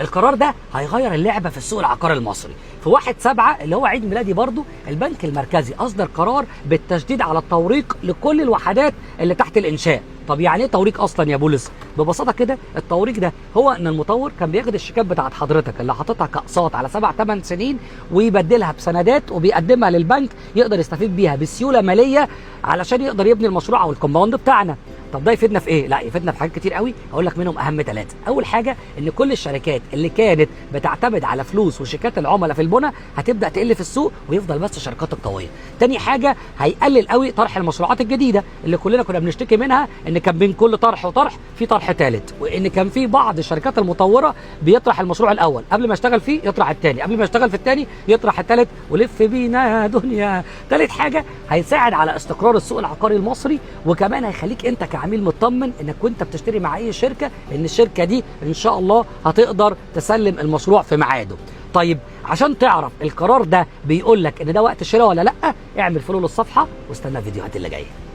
القرار ده هيغير اللعبه في السوق العقاري المصري. في 1/7 اللي هو عيد ميلادي برضو، البنك المركزي اصدر قرار بالتشديد على التوريق لكل الوحدات اللي تحت الانشاء. طب يعني ايه توريق اصلا يا بولس؟ ببساطه كده التوريق ده هو ان المطور كان بياخد الشيكات بتاعت حضرتك اللي حاططها كاقساط على 7-8 سنين ويبدلها بسندات وبيقدمها للبنك يقدر يستفيد بيها بسيوله ماليه علشان يقدر يبني المشروع او الكومباوند بتاعنا. طب ده يفيدنا في ايه؟ لا يفيدنا في حاجات كتير قوي، هقول لك منهم اهم 3. اول حاجه ان كل الشركات اللي كانت بتعتمد على فلوس وشيكات العملاء في البنى هتبدا تقل في السوق ويفضل بس الشركات القويه. تاني حاجه هيقلل قوي طرح المشروعات الجديده اللي كلنا كنا بنشتكي منها، ان كان بين كل طرح وطرح في طرح ثالث، وان كان في بعض الشركات المطوره بيطرح المشروع الاول قبل ما يشتغل فيه يطرح الثاني، قبل ما يشتغل في الثاني يطرح الثالث، ولف بينا يا دنيا. ثالث حاجه هيساعد على استقرار السوق العقاري المصري، وكمان هيخليك انت كعميل مطمن انك وانت بتشتري مع اي شركه ان الشركه دي ان شاء الله هتقدر تسلم المشروع في ميعاده. طيب عشان تعرف القرار ده بيقول لك ان ده وقت الشراء ولا لا، اعمل فولو للصفحه واستنى الفيديوهات اللي جايه.